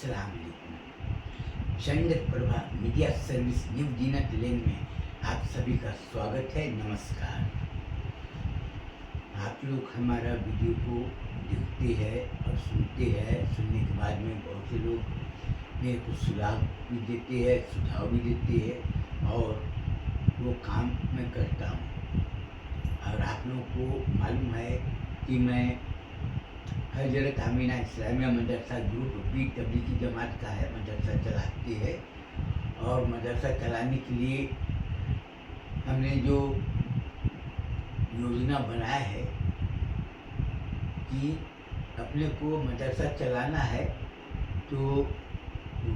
अस्सलाम वालेकुम। चंद्र Prabha media service new जीनत लेन में आप सभी का स्वागत है। नमस्कार। आप लोग हमारा वीडियो को देखते हैं और सुनते हैं। सुनने के बाद में बहुत से लोग मेरे को सुझाव भी देते हैं, सुझाव भी देते हैं और वो काम मैं करता हूँ। और आप लोगों को मालूम है कि मैं हजरत आमीना इस्लामिया मदरसा ग्रुप बी तबलीगी जमात का है, मदरसा चलाते हैं। और मदरसा चलाने के लिए हमने जो योजना बनाया है कि अपने को मदरसा चलाना है तो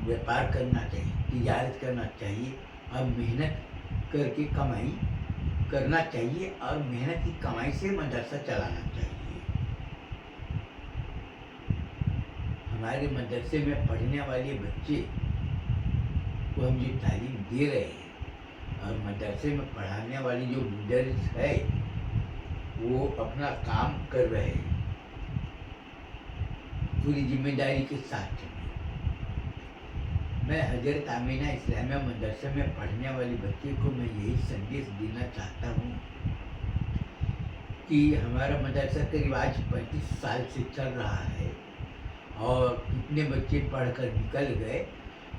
व्यापार करना चाहिए, तिजारत करना चाहिए और मेहनत करके कमाई करना चाहिए और मेहनत की कमाई से मदरसा चलाना चाहिए। हमारे मदरसे में पढ़ने वाले बच्चे को हम जो तालीम दे रहे हैं और मदरसे में पढ़ाने वाली जो लीडर्स है वो अपना काम कर रहे हैं पूरी जिम्मेदारी के साथ। मैं हजरत आमीना इस्लामिया मदरसे में पढ़ने वाले बच्चे को मैं यही संदेश देना चाहता हूँ कि हमारा मदरसा करीब आज 35 साल से चल रहा है और कितने बच्चे पढ़कर निकल गए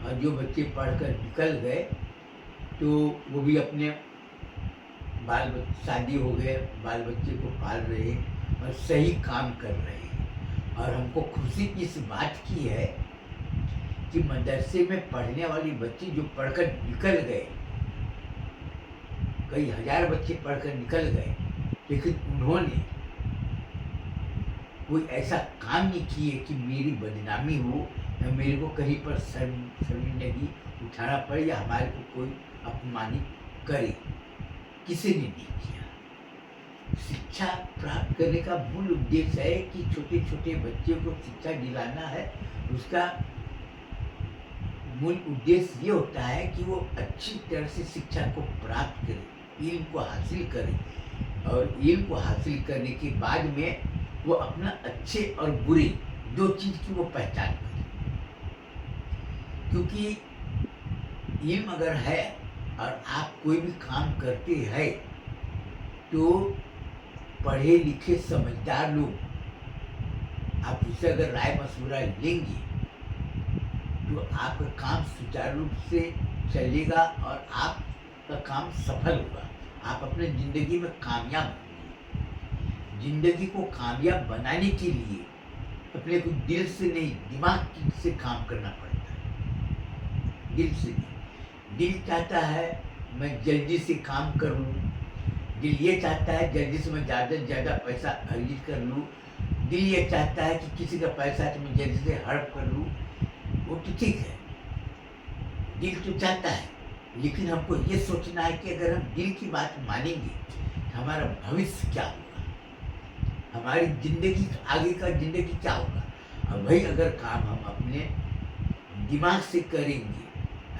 और जो बच्चे पढ़कर निकल गए तो वो भी अपने शादी हो गए, बाल बच्चे को पाल रहे और सही काम कर रहे हैं। और हमको खुशी इस बात की है कि मदरसे में पढ़ने वाले बच्चे जो पढ़कर निकल गए, कई हजार बच्चे पढ़कर निकल गए, लेकिन उन्होंने कोई ऐसा काम नहीं किए कि मेरी बदनामी हो या मेरे को कहीं पर शर्मिंदगी उठाना पड़े या हमारे को कोई अपमानित करे। किसी ने नहीं किया। शिक्षा प्राप्त करने का मूल उद्देश्य है कि छोटे छोटे बच्चों को शिक्षा दिलाना है। उसका मूल उद्देश्य ये होता है कि वो अच्छी तरह से शिक्षा को प्राप्त करे, इल्म को हासिल करे और इल्म को हासिल करने के बाद में वो अपना अच्छे और बुरे दो चीज़ की वो पहचान करे। क्योंकि इल्म अगर है और आप कोई भी काम करते हैं तो पढ़े लिखे समझदार लोग आप उससे अगर राय मशवरा लेंगे तो आपका काम सुचारू रूप से चलेगा और आपका काम सफल होगा। आप अपने ज़िंदगी में कामयाब होंगे। ज़िंदगी को कामयाब बनाने के लिए अपने को दिल से नहीं दिमाग से काम करना पड़ता है। दिल से नहीं। दिल चाहता है मैं जल्दी से काम कर लूँ, दिल ये चाहता है जल्दी से मैं ज़्यादा से ज़्यादा पैसा अर्जित कर लूँ, दिल ये चाहता है कि किसी का पैसा है तो मैं जल्दी से हड़प कर लूँ। वो तो ठीक है, दिल तो चाहता है, लेकिन हमको ये सोचना है कि अगर हम दिल की बात मानेंगे तो हमारा भविष्य क्या होगा, हमारी जिंदगी आगे का जिंदगी क्या होगा। और वही अगर काम हम अपने दिमाग से करेंगे,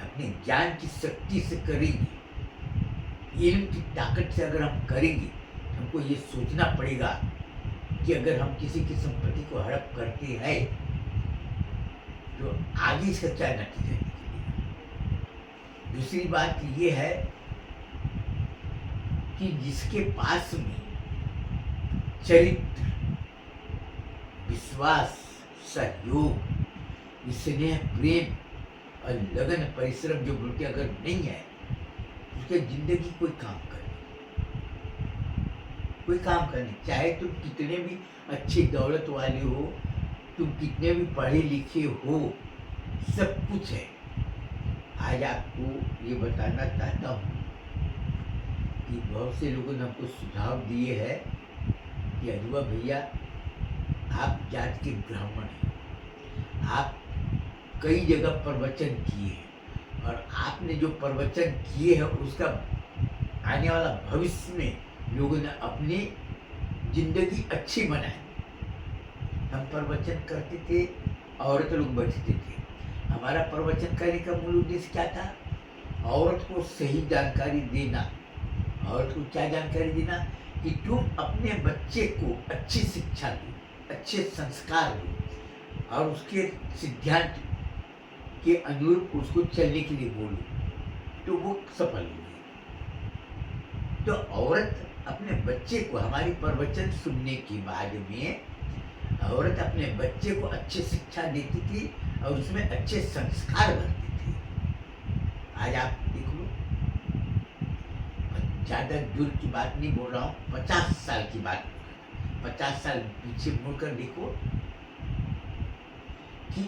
अपने ज्ञान की शक्ति से करेंगे, इल्म की ताकत से अगर हम करेंगे, हमको ये सोचना पड़ेगा कि अगर हम किसी की संपत्ति को हड़प करते हैं तो आगे इसका क्या नतीजा निकलेगा। दूसरी बात ये है कि जिसके पास में चरित्र, विश्वास, सहयोग, स्नेह, प्रेम और लगन परिश्रम जो बोलते अगर नहीं है उसके जिंदगी कोई काम करने चाहे तुम कितने भी अच्छे दौलत वाले हो, तुम कितने भी पढ़े लिखे हो, सब कुछ है। आज आपको ये बताना चाहता हूँ कि बहुत से लोगों ने हमको सुझाव दिए हैं कि अजुआ भैया आप जात के ब्राह्मण हैं, आप कई जगह प्रवचन किए हैं और आपने जो प्रवचन किए हैं उसका आने वाला भविष्य में लोगों ने अपनी जिंदगी अच्छी बनाई। हम प्रवचन करते थे, औरत लोग बैठते थे। हमारा प्रवचन करने का मूल उद्देश्य क्या था? औरत को सही जानकारी देना। औरत को क्या जानकारी देना कि तुम अपने बच्चे को अच्छी शिक्षा दो, अच्छे संस्कार दो और उसके सिद्धांत के अनुरूप उसको चलने के लिए बोलूँ तो वो सफल होगी। तो औरत अपने बच्चे को, हमारी प्रवचन सुनने के बाद में औरत अपने बच्चे को अच्छी शिक्षा देती थी और उसमें अच्छे संस्कार भरती थी। आज आप देख लो, ज़्यादा दूर की बात नहीं बोल रहा हूँ, 50 साल की बात, 50 साल पीछे मुड़कर देखो कि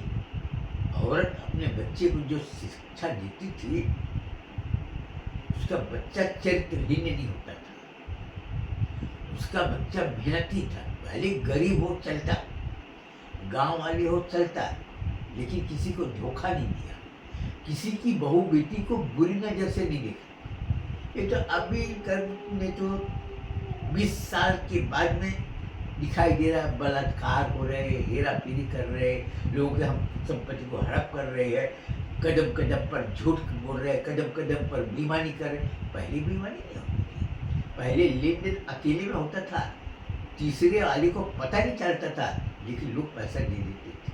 औरत अपने बच्चे को जो शिक्षा देती थी, उसका बच्चा चरित्रहीन नहीं होता था, उसका बच्चा मेहनती था। भले गरीब हो चलता, गांव वाले हो चलता, लेकिन किसी को धोखा नहीं दिया, किसी की बहू बेटी को बुरी नजर से नहीं देखा। ये तो अभी कर में तो 20 साल के बाद में दिखाई दे रहा है, बलात्कार हो रहे, हेरा फेरी कर रहे, लोगों के हम संपत्ति को हड़प कर रहे हैं, कदम कदम पर झूठ बोल रहे हैं, कदम कदम पर बेईमानी कर रहे हैं। पहले बेईमानी नहीं होती थी, पहले लेन देन अकेले में होता था, तीसरे वाले को पता नहीं चलता था, लेकिन लोग पैसा दे देते थे,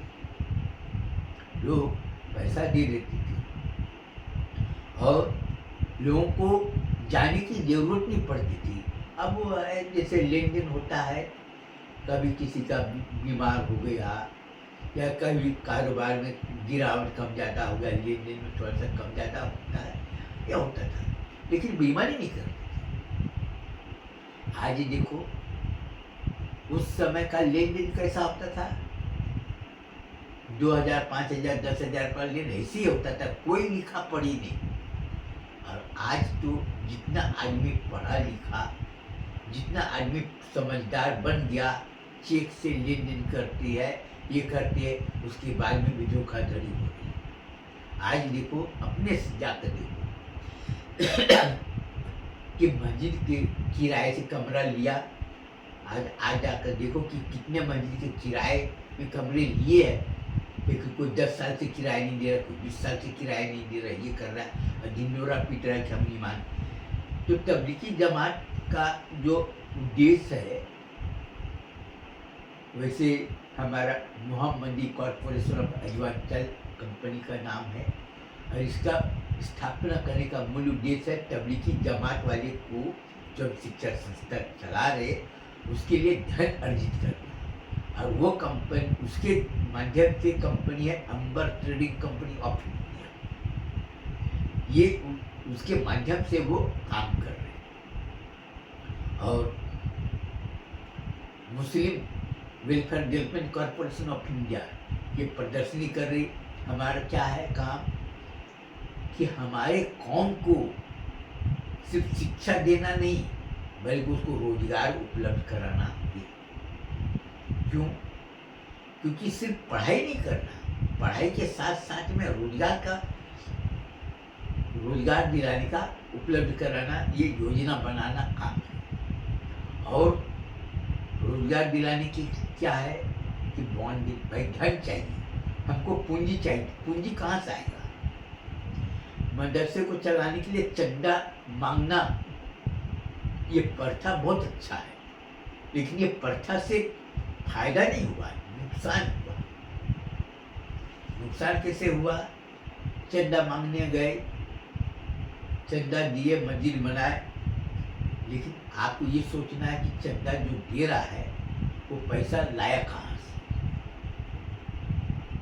लोग पैसा दे देते थे और लोगों को जाने की जरूरत नहीं पड़ती थी। अब वो है जैसे लेन देन होता है, कभी किसी का बीमार हो गया या कभी कारोबार में गिरावट कम ज़्यादा हो गया, लेन देन में थोड़ा सा कम ज़्यादा होता है, यह होता था, लेकिन बेईमानी नहीं करते थे। आज देखो उस समय का लेन देन कैसा होता था, 2000, 5000, 10,000 का लेन ऐसे ही होता था, कोई लिखा पढ़ी नहीं। और आज तो जितना आदमी पढ़ा लिखा, जितना आदमी समझदार बन गया, चेक से लेन देन करती है, ये करती है, उसके बाद में भी धोखाधड़ी हो रही है। आज देखो, अपने से जाकर देखो कि मस्जिद के किराए से कमरा लिया, आज जाकर देखो कि कितने मस्जिद के किराए में कमरे लिए हैं, लेकिन कोई 10 साल से किराया नहीं दे रहा, कोई 20 साल से किराया नहीं दे रहा, ये कर रहा है और ढिंडोरा पीट रहा है कि हम नहीं मान। तो तबलीगी जमात का जो उद्देश्य है, वैसे हमारा मोहम्मदी कॉरपोरेशन ऑफ अजवांचल कंपनी का नाम है और इसका स्थापना करने का मूल उद्देश्य है तबलीगी जमात वाले को जब शिक्षा संस्था चला रहे उसके लिए धन अर्जित करना। और वो कंपनी, उसके माध्यम से कंपनी है अंबर ट्रेडिंग कंपनी ऑफ इंडिया, ये उसके माध्यम से वो काम कर रहे हैं। और मुस्लिम welfare development corporation of India ये प्रदर्शनी कर रही। हमारा क्या है काम कि हमारे कौम को सिर्फ शिक्षा देना नहीं, बल्कि उसको रोजगार उपलब्ध कराना है। क्यों? क्योंकि सिर्फ पढ़ाई नहीं करना, पढ़ाई के साथ साथ में रोजगार दिलाने का, उपलब्ध कराना, ये योजना बनाना काम है। और रोजगार दिलाने की क्या है कि बॉन्ड, भाई धन चाहिए, हमको पूंजी चाहिए। पूंजी कहाँ से आएगा? मदरसे को चलाने के लिए चंदा मांगना, ये प्रथा बहुत अच्छा है, लेकिन ये प्रथा से फायदा नहीं हुआ, नुकसान हुआ। नुकसान कैसे हुआ? चंदा मांगने गए, चंदा दिए, मस्जिद बनाए, लेकिन आपको ये सोचना है कि चंदा जो दे रहा है वो पैसा लाया कहाँ से।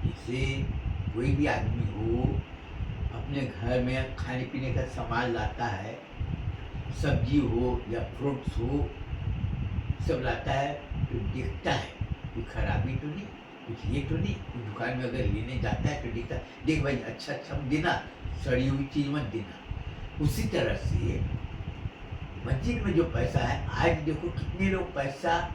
जैसे कोई भी आदमी हो अपने घर में खाने पीने का सामान लाता है, सब्जी हो या फ्रूट्स हो, सब लाता है तो देखता है कोई खराबी तो नहीं, कुछ ये तो नहीं। कोई दुकान में अगर लेने जाता है तो देखता, देख भाई अच्छा अच्छा देना, सड़ी हुई चीज़ मत देना। उसी तरह से मस्जिद में जो पैसा है, आज देखो कितने लोग पैसा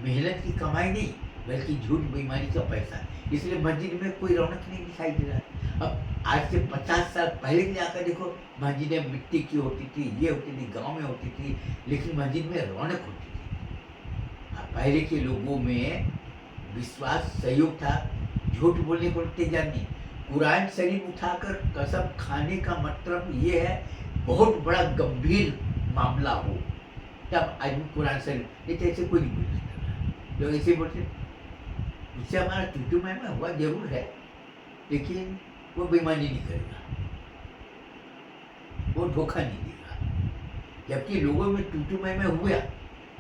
मेहनत की कमाई नहीं बल्कि झूठ बेईमानी का पैसा, इसलिए मस्जिद में कोई रौनक नहीं दिखाई दे रहा। अब आज से 50 साल पहले के जाकर देखो, मस्जिदें मिट्टी की होती थी, ये होती थी, गांव में होती थी, लेकिन मस्जिद में रौनक होती थी। पहले के लोगों में विश्वास, सहयोग था, झूठ बोलने को तैयार नहीं। कुरान शरीफ उठाकर कसम खाने का मतलब ये है बहुत बड़ा गंभीर मामला हो तब आदमी कुरान शरीफ, नहीं तो ऐसे कोई नहीं बोल सकता। लोग ऐसे बोलते, उससे हमारा टूटू में हुआ जरूर है, लेकिन वो बेईमानी नहीं करेगा, वो धोखा नहीं देगा। जबकि लोगों में टू मैं हुआ,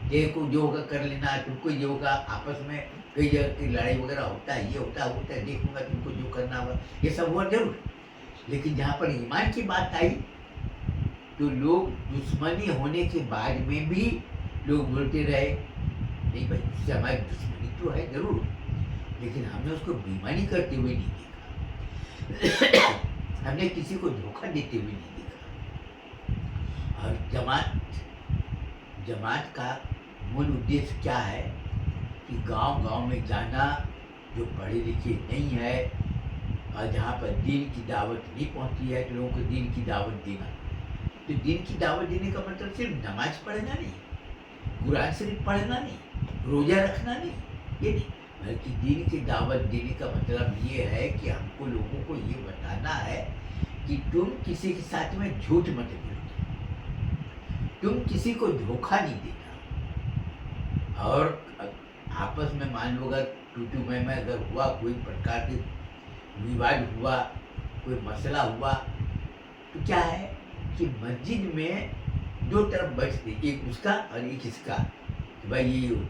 देखो जो होगा कर लेना, तुमको ये होगा, आपस में कई जगह की लड़ाई वगैरह होता है, ये होता है, देखूंगा तुमको जो करना होगा, ये सब हुआ जरूर। लेकिन जहाँ पर ईमान की बात आई तो लोग दुश्मनी होने के बाद में भी लोग बोलते रहे, नहीं भाई उससे हमारी दुश्मनी तो है जरूर, लेकिन हमने उसको बेईमानी करते हुए नहीं देखा। हमने किसी को धोखा देते हुए नहीं देखा। और जमात का मूल उद्देश्य क्या है कि गांव-गांव में जाना, जो पढ़े लिखे नहीं है और जहाँ पर दीन की दावत नहीं पहुँची है, तो लोगों को दीन की दावत देना। तो दीन की दावत देने का मतलब सिर्फ नमाज पढ़ना नहीं, कुरान शरीफ पढ़ना नहीं, रोज़ा रखना नहीं, ये नहीं, बल्कि दीन की दावत देने का मतलब ये है कि हमको लोगों को ये बताना है कि तुम किसी के साथ में झूठ मत बोलो, तुम किसी को धोखा नहीं देना। और आपस में मान लो अगर टू मैं अगर हुआ, कोई प्रकार के विवाद हुआ, कोई मसला हुआ, तो क्या है कि मस्जिद में दो तरफ बैठते, एक उसका और एक इसका, कि भाई ये हो,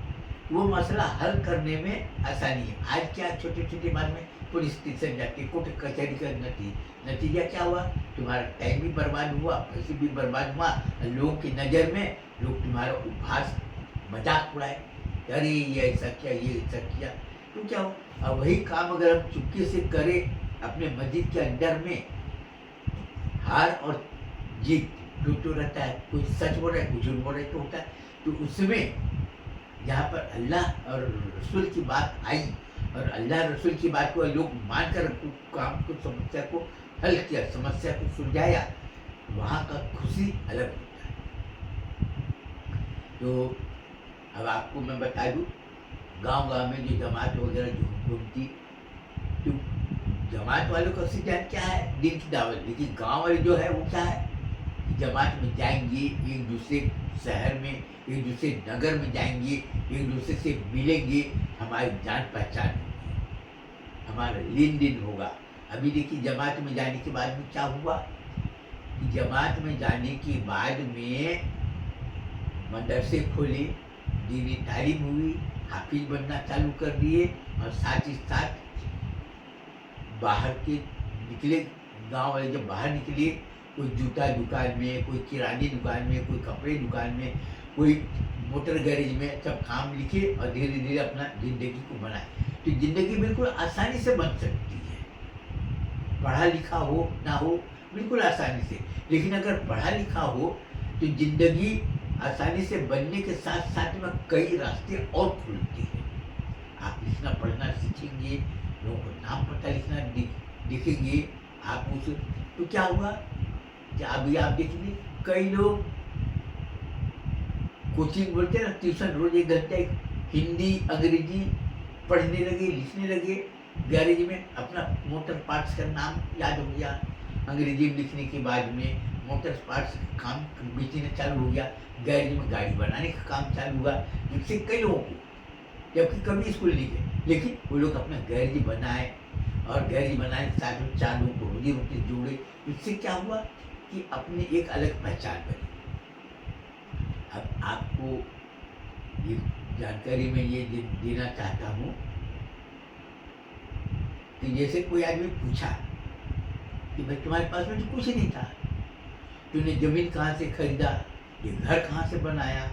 वो मसला हल करने में आसानी है। आज क्या छोटे छोटे बात में पुलिस स्टेशन जाके कोर्ट कचहरी का नतीजा क्या हुआ, तुम्हारा टाइम भी बर्बाद हुआ, पैसे भी बर्बाद हुआ, लोगों की नज़र में लोग तुम्हारा उपहास मजाक उड़ाए, अरे ये ऐसा किया, ये ऐसा किया, तो क्या हो। और वही काम अगर हम चुपके से करें अपने मस्जिद के अंदर में, हार और जीत तो रहता है, कोई सच बोल रहा है, कुछ झूठ बोल रहा है, तो होता है। तो उसमें जहाँ पर अल्लाह और रसूल की बात आई और अल्लाह रसूल की बात को लोग मानकर काम को, समस्या को हल किया, समस्या को सुलझाया, वहाँ का खुशी अलग होता है। तो अब आपको मैं बता दूँ, गांव-गांव में जो जमात वगैरह जो घूमती, तो जमात वालों का सिद्धांत क्या है, दीन की दावत। लेकिन गांव वाले जो है वो क्या है, जमात में जाएंगे, एक दूसरे शहर में, एक दूसरे नगर में जाएंगे, एक दूसरे से मिलेंगे, हमारी जान पहचान होगी, हमारा लेन देन होगा। अभी देखिए जमात में जाने के बाद में क्या हुआ कि जमात में जाने के बाद में मदरसे खोले, दीनी तालीम हुई, हाफिज बनना चालू कर दिए, और साथ ही साथ बाहर के निकले, गांव वाले जब बाहर निकले, कोई जूता दुकान में, कोई किराने दुकान में, कोई कपड़े दुकान में, कोई मोटर गैरेज में, सब काम लिखे और धीरे धीरे अपना ज़िंदगी को बनाए। तो ज़िंदगी बिल्कुल आसानी से बन सकती है, पढ़ा लिखा हो ना हो, बिल्कुल आसानी से। लेकिन अगर पढ़ा लिखा हो तो ज़िंदगी आसानी से बनने के साथ साथ में कई रास्ते और खुलते हैं। आप लिखना पढ़ना सीखेंगे, लोगों को नाम पता लिखना दिखेंगे, आप उस, तो क्या हुआ कि अभी आप देखिए कई लोग कोचिंग बोलते हैं ना, ट्यूशन रोज 1 घंटे हिंदी अंग्रेजी पढ़ने लगे, लिखने लगे। गैरेज में अपना मोटर पार्ट्स का नाम याद हो गया, अंग्रेजी में लिखने के बाद में मोटर पार्ट्स का काम बेचना चालू हो गया, गैरेज में गाड़ी बनाने का काम चालू हुआ, जिससे कई लोगों को, जबकि कभी स्कूल नहीं गए, लेकिन वो लोग अपना गैरेज बनाए, और गैरेज बनाने के साथ में 4 लोगों को रोजी रोटी जोड़े। इससे क्या हुआ कि अपनी एक अलग पहचान बनी। अब आपको ये जानकारी मैं ये देना चाहता हूँ कि जैसे कोई आदमी पूछा कि भाई तुम्हारे पास में तो कुछ नहीं था, तूने जमीन कहाँ से खरीदा, ये घर कहाँ से बनाया,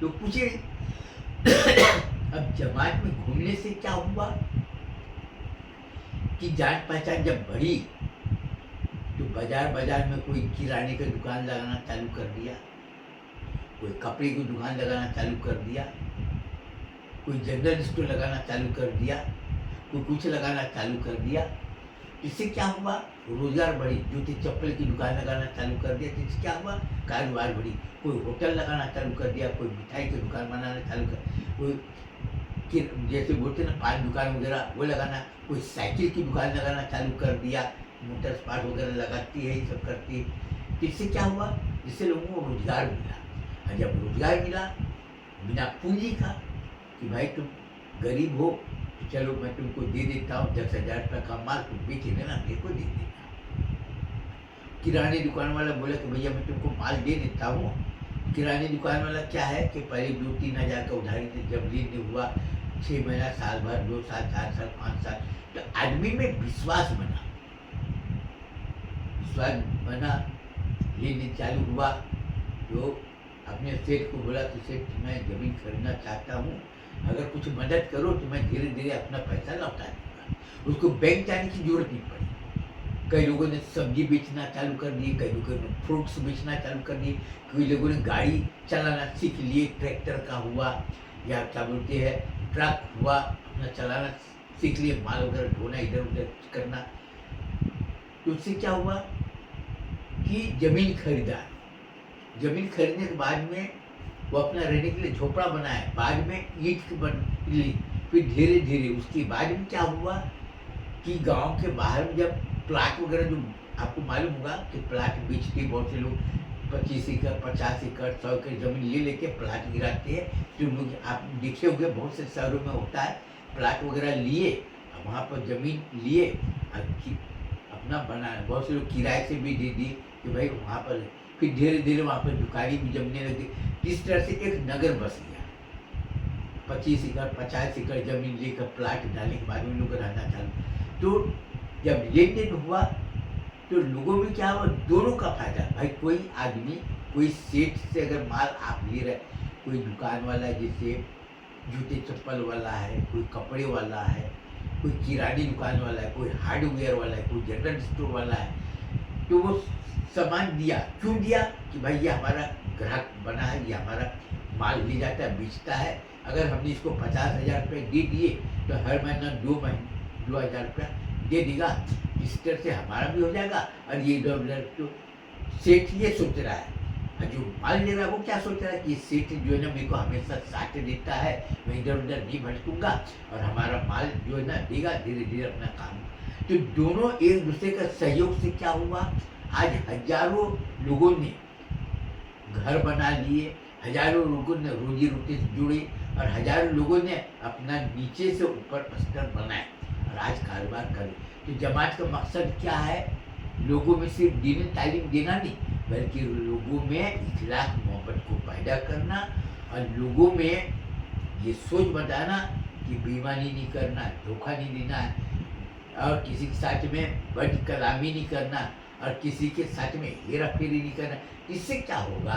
तो पूछे। अब जमात में घूमने से क्या हुआ कि जान पहचान जब बढ़ी, तो बाजार में कोई किराने की दुकान लगाना चालू कर दिया, कोई कपड़े की दुकान लगाना चालू कर दिया, कोई जनरल स्टोर लगाना चालू कर दिया, कोई कुछ लगाना चालू कर दिया। इससे क्या हुआ, रोजगार बढ़ी, जूते चप्पल की दुकान लगाना चालू कर दिया, जिससे क्या हुआ, कारोबार बढ़ी। कोई होटल लगाना चालू कर दिया, कोई मिठाई की दुकान बनाना चालू कर, कोई जैसे बोलते ना पान दुकान वगैरह वो लगाना, कोई साइकिल की दुकान लगाना चालू कर दिया, मोटर पार्ट वगैरह लगाती है, ये सब करती है। इससे क्या हुआ, जिससे लोगों को रोजगार मिला। और जब रोजगार मिला बिना पूंजी का, कि भाई तुम गरीब हो तो चलो मैं तुमको दे देता हूँ 10,000 रुपये का माल, तुम बेच लेना, मेरे को दे देना। किराने दुकान वाला बोला कि भैया मैं तुमको माल दे देता हूँ। किराने दुकान वाला क्या है कि पहले 2-3 हज़ार का उधारी से जब लेने हुआ 6 महीना, साल भर, 2 साल, 4 साल, 5 साल, तो आदमी में विश्वास बना, विश्वास बना, लेने चालू हुआ। तो अपने सेठ को बोला कि सेठ मैं ज़मीन खरीदना चाहता हूँ, अगर कुछ मदद करो तो मैं धीरे धीरे अपना पैसा लौटा दूँगा। उसको बैंक जाने की जरूरत नहीं पड़ी। कई लोगों ने सब्जी बेचना चालू कर दिए, कई लोगों ने फ्रूट्स बेचना चालू कर दिए, कई लोगों ने गाड़ी चलाना सीख लिए, ट्रैक्टर का हुआ या क्या बोलते हैं ट्रक हुआ, अपना चलाना सीख लिए, माल वगैरह ढोना, इधर उधर करना। तो उससे क्या हुआ कि ज़मीन खरीदा। ज़मीन खरीदने के बाद में वो अपना रहने के लिए झोपड़ा बनाया, बाद में ईंट की बन ली। फिर धीरे धीरे उसके बाद में क्या हुआ कि गांव के बाहर में जब प्लाट वगैरह, जो आपको मालूम होगा कि प्लाट बेचते बहुत से लोग 25 एकड़, 50 एकड़, 100 एकड़ जमीन ले लेके प्लाट गिराते हैं। जो लोग आप देखे होंगे बहुत से शहरों में होता है, प्लाट वगैरह लिए, वहाँ पर ज़मीन लिए, अपना बनाया। बहुत से लोग किराए से भी दे दिए कि भाई वहाँ पर। फिर धीरे धीरे वहाँ पर दुकानें भी जमने लगी। इस तरह से एक नगर बस गया। 25 एकड़, 50 एकड़ जमीन लेकर प्लाट डालने के बाद में लोग रहना चालू। तो जब लेन देन हुआ तो लोगों में क्या हुआ, दोनों का फायदा। भाई कोई आदमी, कोई सेठ से अगर माल आप ले रहे, कोई दुकान वाला है जैसे जूते चप्पल वाला है, कोई कपड़े वाला है, कोई किरानी दुकान वाला है, कोई हार्डवेयर वाला है, कोई जनरल स्टोर वाला है, तो वो सामान दिया। क्यों दिया कि भाई ये हमारा ग्राहक बना है, ये हमारा माल ले जाता है, बेचता है। अगर हमने इसको 50,000 रुपये दे दिए तो हर महीना 2,000 रुपया दे देगा। इस तरह से हमारा भी हो जाएगा। और ये इधर उधर तो सेठ ये सोच रहा है, और जो माल ले रहा है वो क्या सोच रहा है कि सेठ जो है ना मेरे को हमेशा साथ देता है, मैं इधर उधर नहीं भटकूंगा और हमारा माल जो है ना देगा, धीरे धीरे अपना काम। तो दोनों एक दूसरे का सहयोग से क्या हुआ, आज हजारों लोगों ने घर बना लिए, हजारों लोगों ने रोजी रोटी से जुड़े, और हजारों लोगों ने अपना नीचे से ऊपर स्तर बनाए और आज कारोबार करे। तो जमात का मकसद क्या है, लोगों में सिर्फ दीनी तालीम देना नहीं, बल्कि लोगों में इखलाक मोहब्बत को पैदा करना और लोगों में ये सोच बताना कि बेईमानी नहीं करना, धोखा नहीं देना है, और किसी के साथ में बद कलामी नहीं करना, और किसी के साथ में हेरा फेरी नहीं करना। इससे क्या होगा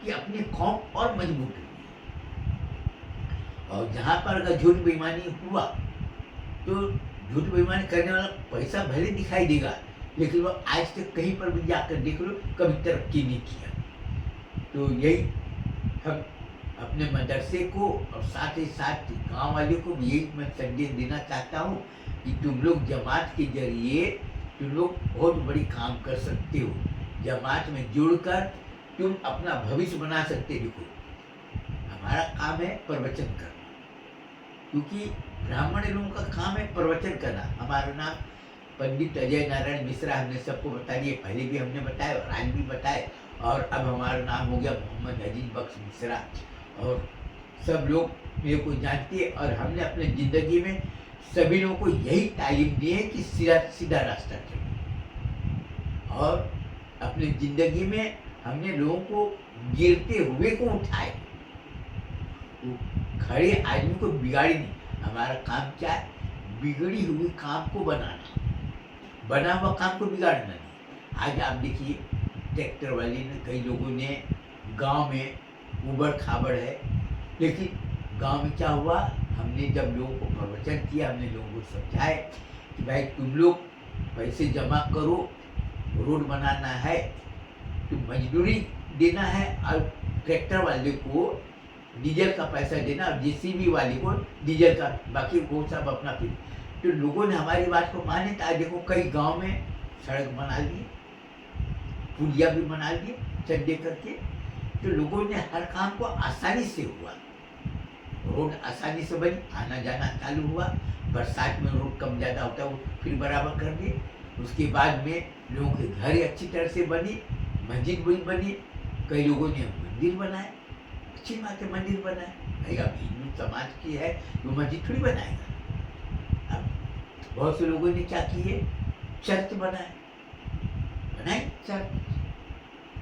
कि अपनी कौम और मजबूत होगी। और जहाँ पर अगर झूठ बेईमानी हुआ तो झूठ बेईमानी करने वाला पैसा भले दिखाई देगा, लेकिन वो आज तक कहीं पर भी जाकर देख लो कभी तरक्की नहीं किया। तो यही हम अपने मदरसे को और साथ ही साथ गांव वाले को भी यही मैं संदेश देना चाहता हूँ कि तुम लोग जमात के जरिए तुम लोग बहुत बड़ी काम कर सकते हो। जमात में जुड़कर तुम अपना भविष्य बना सकते। देखो हमारा काम है प्रवचन करना, क्योंकि ब्राह्मण लोगों का काम है प्रवचन करना। हमारा नाम पंडित अजय नारायण मिश्रा, हमने सबको बता दिए, पहले भी हमने बताया और आज भी बताए, और अब हमारा नाम हो गया मोहम्मद अजीज बख्श मिश्रा, और सब लोग मेरे को जानते हैं। और हमने अपने ज़िंदगी में सभी लोगों को यही तालीम दी है कि सीधा सीधा रास्ता चलो, और अपने ज़िंदगी में हमने लोगों को गिरते हुए को उठाए, खड़े आदमी को बिगाड़ी नहीं। हमारा काम क्या है, बिगड़ी हुई काम को बनाना, बना हुआ काम को बिगाड़ना नहीं। आज आप देखिए ट्रैक्टर वाले ने, कई लोगों ने गांव में उबड़ खाबड़ है, लेकिन गांव में क्या हुआ, हमने जब लोगों को प्रवचन किया, हमने लोगों को समझाए कि भाई तुम लोग पैसे जमा करो, रोड बनाना है तो मजदूरी देना है, और ट्रैक्टर वाले को डीजल का पैसा देना, और जेसीबी वाले को डीजल का, बाकी वो सब अपना फिर। तो लोगों ने हमारी बात को माने। तो आज देखो कई गांव में सड़क बना लिए, पुलिया भी बना लिए चंदे करके। तो लोगों ने हर काम को आसानी से हुआ, रोड आसानी से बनी, आना जाना चालू हुआ। बरसात में रोड कम ज़्यादा होता है वो फिर बराबर कर दिए। उसके बाद में लोगों के घर अच्छी तरह से बनी, मस्जिद भी बनी, कई लोगों ने मंदिर बनाए, अच्छी बात है मंदिर बनाए। भाई अब हिंदू समाज की है वो मस्जिद थोड़ी बनाएगा, अब बहुत से लोगों ने क्या किए, चर्च बनाए, बनाए चर्च।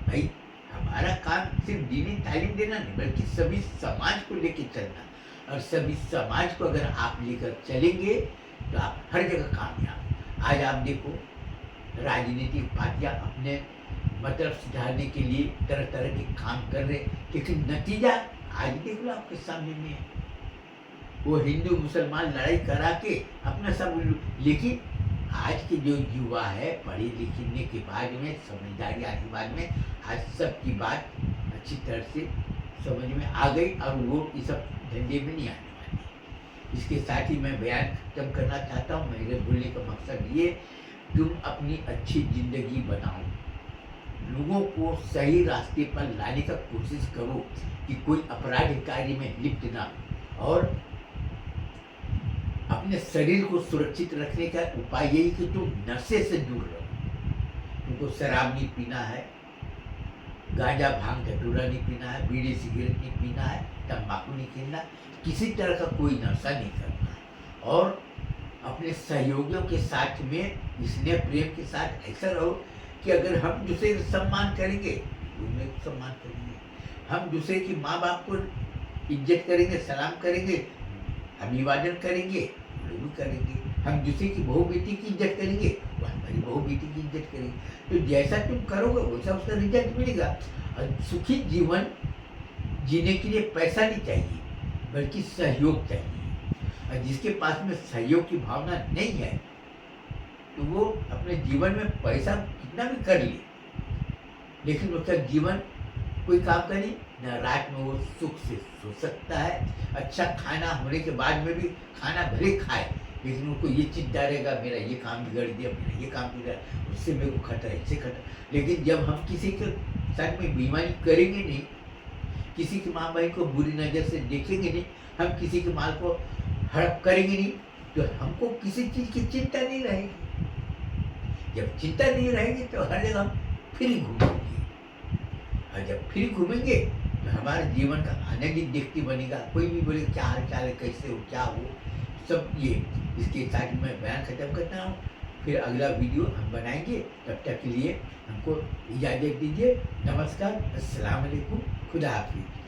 भाई हमारा काम सिर्फ दीनी तालीम देना नहीं, बल्कि सभी समाज को लेकर चलना, और सभी समाज को अगर आप लेकर चलेंगे तो आप हर जगह कामयाब। आज आप देखो राजनीतिक पार्टियां अपने मतलब सुधारने के लिए तरह तरह के काम कर रहे, लेकिन नतीजा आज देख लो आपके सामने में है। वो हिंदू मुसलमान लड़ाई करा के अपना सब, लेकिन आज के जो युवा है पढ़े लिखने के बाद में, समझदारी आने के बाद में, आज सबकी बात अच्छी तरह से समझ में आ गई, और वो इस सब धंधे में नहीं आने वाले। इसके साथ ही मैं बयान खत्म करना चाहता हूँ। मेरे बोलने का मकसद ये, तुम अपनी अच्छी जिंदगी बनाओ, लोगों को सही रास्ते पर लाने का कोशिश करो कि कोई अपराध कार्य में लिप्त ना, और अपने शरीर को सुरक्षित रखने का उपाय यही कि तुम नशे से दूर रहो। तुमको शराब नहीं पीना है, गांजा भांग धतूरा नहीं पीना है, बीड़ी सिगरेट नहीं पीना है, तंबाकू नहीं खेलना, किसी तरह का कोई नशा नहीं करना है, और अपने सहयोगियों के साथ में स्नेह प्रेम के साथ ऐसा रहो कि अगर हम दूसरे का सम्मान करेंगे, उन्हें सम्मान करेंगे, हम दूसरे की माँ बाप को इज्जत करेंगे, सलाम करेंगे, अभिवादन करेंगे, वो भी करेंगे, हम दूसरे की बहू बेटी की इज्जत करेंगे, वो हमारी बहू बेटी की इज्जत करेंगे। तो जैसा तुम करोगे वैसा उसका रिजल्ट मिलेगा। और सुखी जीवन जीने के लिए पैसा नहीं चाहिए, बल्कि सहयोग चाहिए। और जिसके पास में सहयोग की भावना नहीं है, तो वो अपने जीवन में पैसा कितना भी कर ले, लेकिन उसका जीवन कोई काम का नहीं, न रात में वो सुख से सो सकता है। अच्छा खाना होने के बाद में भी खाना भले खाए, लेकिन उनको ये चिंता रहेगा, मेरा ये काम बिगड़ गया, मेरा ये काम बिगड़ा, उससे मेरे को खतरा, इससे खतरा। लेकिन जब हम किसी के साथ में बेईमानी करेंगे नहीं, किसी की माँ बहन को बुरी नज़र से देखेंगे नहीं, हम किसी के माल को हड़प करेंगे नहीं, तो हमको किसी चीज़ की चिंता नहीं रहेगी। जब चिंता नहीं रहेगी तो हर जगह हम फ्री घूमेंगे, और जब फ्री घूमेंगे तो हमारे जीवन का आनंद ही देखती बनेगा। कोई भी बोले क्या हाल चाल है, कैसे हो, क्या हो, सब ये। इसके साथ मैं बयान खत्म करता हूँ, फिर अगला वीडियो हम बनाएंगे। तब तक के लिए हमको इजाज़त दीजिए। नमस्कार, अस्सलाम वालेकुम, खुदा हाफिज़।